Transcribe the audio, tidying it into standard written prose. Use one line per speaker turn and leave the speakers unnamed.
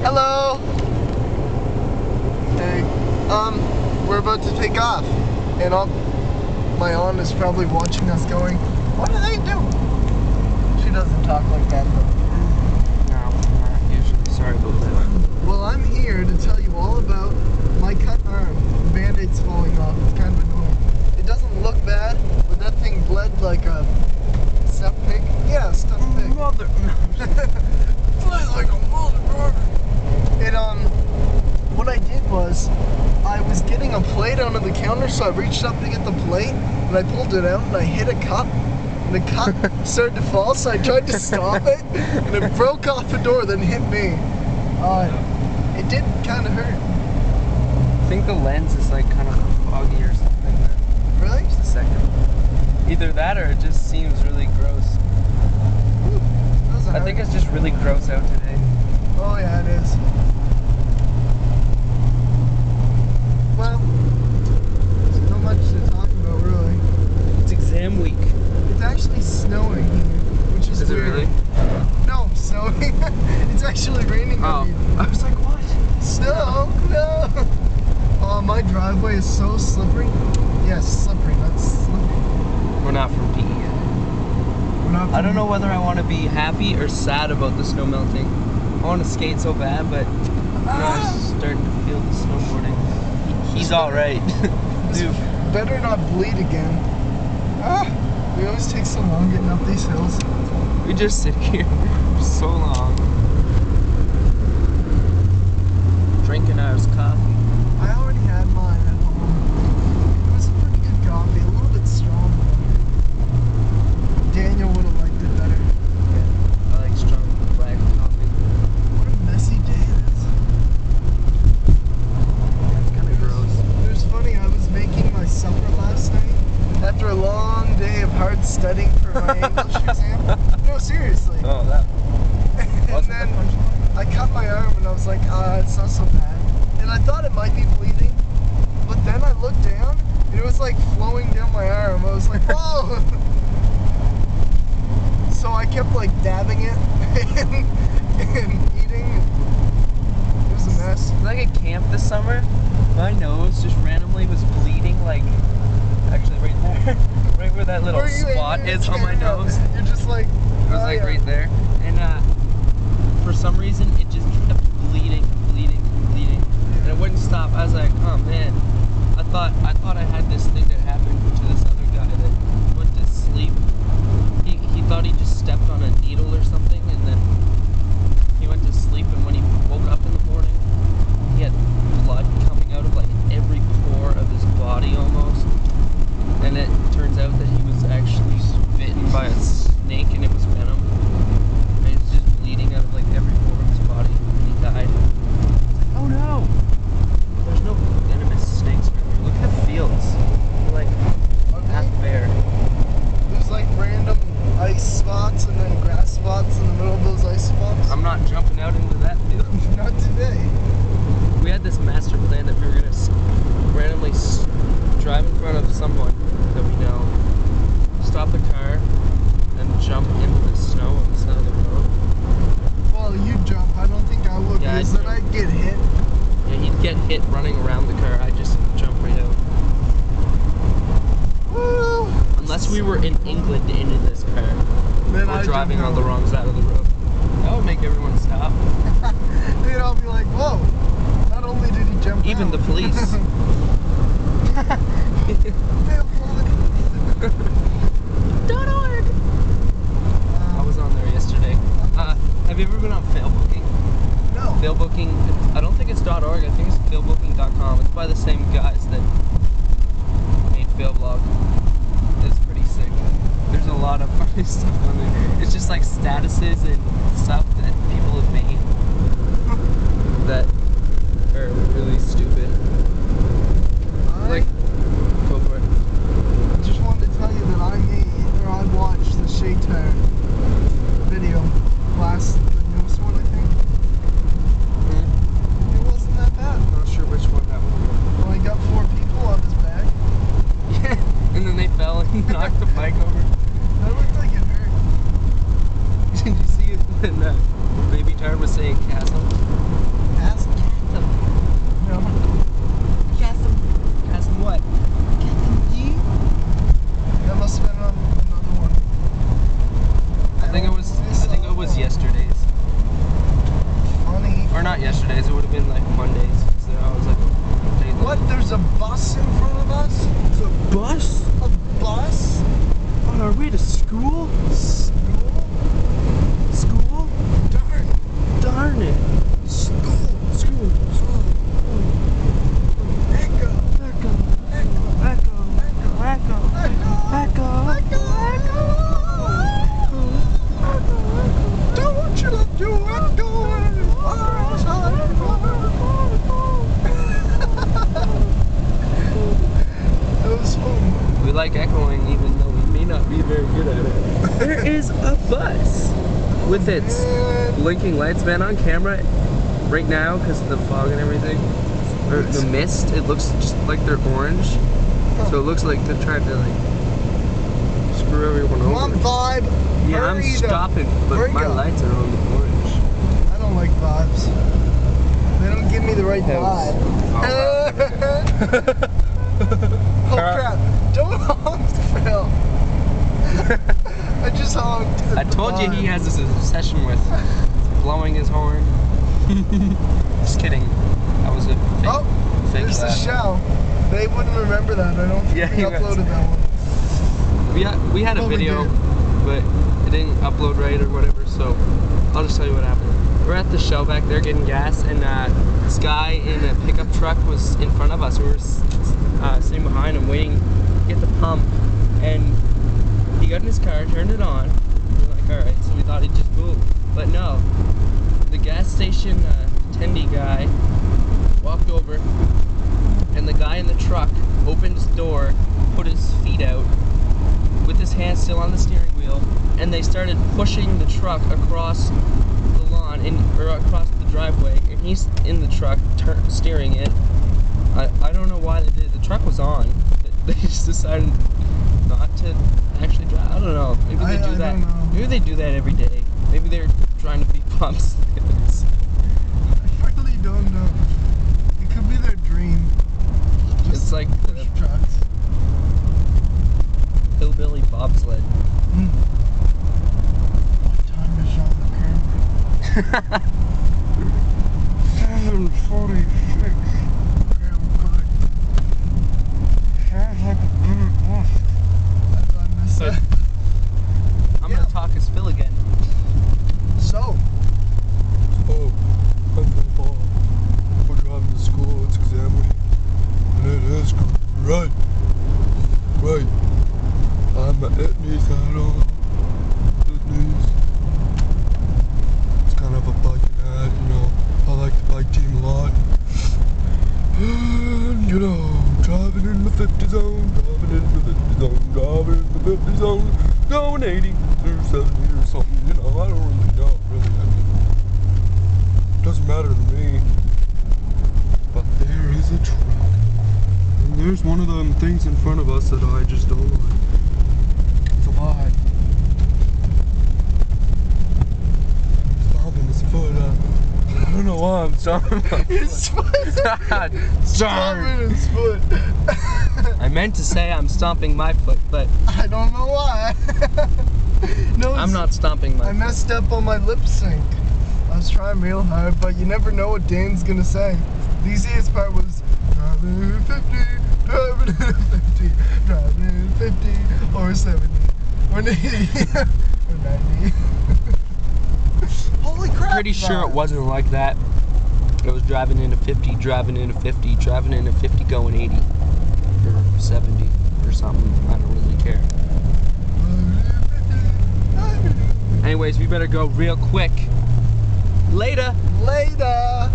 Hello! Hey, we're about to take off. And my aunt is probably watching us going, what do they do? She doesn't talk like that though.
No, not usually. Sorry about that.
Well, I'm here to tell you all about my cut arm. The Band-Aid's falling off. It's kind of annoying. It doesn't look bad, but that thing bled like a stuffed pig. Yeah, stuffed pig.
Mother.
Bled like a mother. And what I did was, I was getting a plate onto the counter, so I reached up to get the plate, and I pulled it out, and I hit a cup, and the cup started to fall, so I tried to stop it, and it broke off the door, then hit me. It did kind of hurt.
I think the lens is like kind of foggy or something.
Really?
Just a second. Either that or it just seems really gross.
Ooh,
I think it's just really gross out today.
Oh yeah, it is. Well, there's not much to talk about really.
It's exam week.
It's actually snowing here, which is weird.
It really?
No, snowing. It's actually raining on me.
I was like, what?
Snow? No. Oh, my driveway is so slippery. Yes, slippery, not slippery.
We're not from PE yet.
We're not
I don't know whether I want to be happy or sad about the snow melting. I want to skate so bad, but I'm starting to feel the snowboarding. He's alright. Dude.
Better not bleed again. We always take so long getting up these hills.
We just sit here for so long. Drinking our coffee.
I already had mine at home. It was a pretty good coffee, a little bit strong. Daniel would have liked it better.
Yeah, I like strong black coffee.
What a messy day it is.
It's kind of gross.
It was funny, I was making my supper last night after a long day of hard studying for my English exam. No, seriously.
Oh, that.
And then I cut my arm and I was like, it's not so bad. And I thought it might be bleeding, but then I looked down and it was like flowing down my arm. I was like, whoa! So I kept like dabbing it and eating. It was a mess.
Like at camp this summer, my nose just randomly was bleeding, like, actually right there. Right where that little spot is on my nose.
You're just like,
It was like right there. And for some reason, it just kept bleeding. And it wouldn't stop. I was like, oh man. I thought I had this thing that happened to this other guy that went to sleep. He thought he just stepped on a needle or something, and then he went to sleep, and when he woke up in the morning, he had blood coming out of like every pore of his body almost. And it turns out that he was actually bitten by a snake, and it was venom. And it's just bleeding out of like every pore of his body, and he died. Oh no! There's no venomous snakes around here. Look at the fields. They're like half bare.
There's like random ice spots and then grass spots in the middle of those ice spots.
I'm not jumping out into that field.
Not today.
We had this master plan that we were gonna randomly drive in front of someone that we know, stop the car, and jump into the snow on the side of the road.
Well, you jump. I don't think I would,
Yeah,
because then I'd get hit.
Yeah, he'd get hit running around the car. I'd just jump right out.
Well,
Unless we were in England into this car,
then
or
I'd
driving
jump
on the
out.
wrong side of the road. That would make everyone stop.
Then I'll be like, whoa. Not only did he jump
Even
out.
the police. .org. I was on there yesterday. Have you ever been on Failbooking?
No.
Failbooking, I don't think it's .org, I think it's failbooking.com. It's by the same guys that made Failblog. It's pretty sick. There's a lot of funny stuff on there. It's just like statuses and stuff that people have made that are really stupid. Like, go for it.
I just wanted to tell you that I watched the Shaytar video last, the newest one, I think. It wasn't that bad.
I'm not sure which one that was.
Well, he got 4 people on his back.
Yeah, and then they fell and knocked the bike over.
That looked like it hurt.
Did you see it when they
bus in front of us.
Bus?
A bus?
On our way to school?
School?
School?
Darn.
Darn it.
School.
School.
Echo.
Echo.
Echo.
Echo. Echo. Echo. Echo.
Don't you let your echo any far outside the That was fun.
We like echoing even though we may not be very good at it. There is a bus with its blinking lights, man, on camera right now because of the fog and everything. Or the mist, it looks just like they're orange. So it looks like they're trying to like screw everyone
Come on,
over.
vibe.
Yeah, I'm
Hurry the
stopping, but
frick
my
up.
lights are on the orange.
I don't like vibes. They don't give me the right
Helps.
vibe. Oh crap. Don't honk, Phil. I just honked.
I told you he has this obsession with blowing his horn. Just kidding. That was a fake
There's the
laugh.
show. They wouldn't remember that. I don't think
Yeah,
we
you guys-
uploaded that one.
We had a
Well, we
video,
did.
but it didn't upload right or whatever, so I'll just tell you what happened. We're at the Shell back there getting gas, and this guy in a pickup truck was in front of us. We were sitting behind him waiting to get the pump, and he got in his car, turned it on. We were like, alright, so we thought he'd just move. But no, the gas station attendee guy walked over, and the guy in the truck opened his door, put his feet out, with his hand still on the steering wheel, and they started pushing the truck across the lawn or across the driveway, and he's in the truck steering it. I don't know why they did it. The truck was on, but they just decided not to actually drive. I don't know. Maybe they do
I
that.
don't know.
Maybe they do that every day. Maybe they're trying to be pumps.
I really don't know. It could be their dream.
It's like
push
the
trucks.
hillbilly bobsled.
What time is on the camera? 7:46. Damn good. Sounds like a minute off. I thought I missed that.
I'm gonna talk as Phil again.
So,
Oh, I'm Paul. We're driving to school, it's exam week. And it is great. Great. I'm at Etnies, I don't know. Etnies. It's kind of a biking ad, you know. I like the bike team a lot. And, you know, driving in the 50 zone, driving in the 50 zone, driving in the 50 zone, going 80 through 70 or something, you know, I don't really know, really. I mean, doesn't matter to me. But there is a truck. And there's one of them things in front of us that I just don't like. It's a lie. Stomping his foot up. I don't know why I'm stomping my
his
foot.
foot.
God darn.
Stomping his foot.
I meant to say I'm stomping my foot, but
I don't know why. No,
I'm not stomping my
I
foot.
messed up on my lip sync. I was trying real hard, but you never know what Dane's gonna say. The easiest part was driving in 50, driving in 50, driving in 50, or 70, or 80, or 90. Holy crap!
Pretty sure it
man.
wasn't like that. It was driving into 50, driving into 50, driving into 50, going 80 or 70 or something. I don't really care. Anyways, we better go real quick. Later.
Later.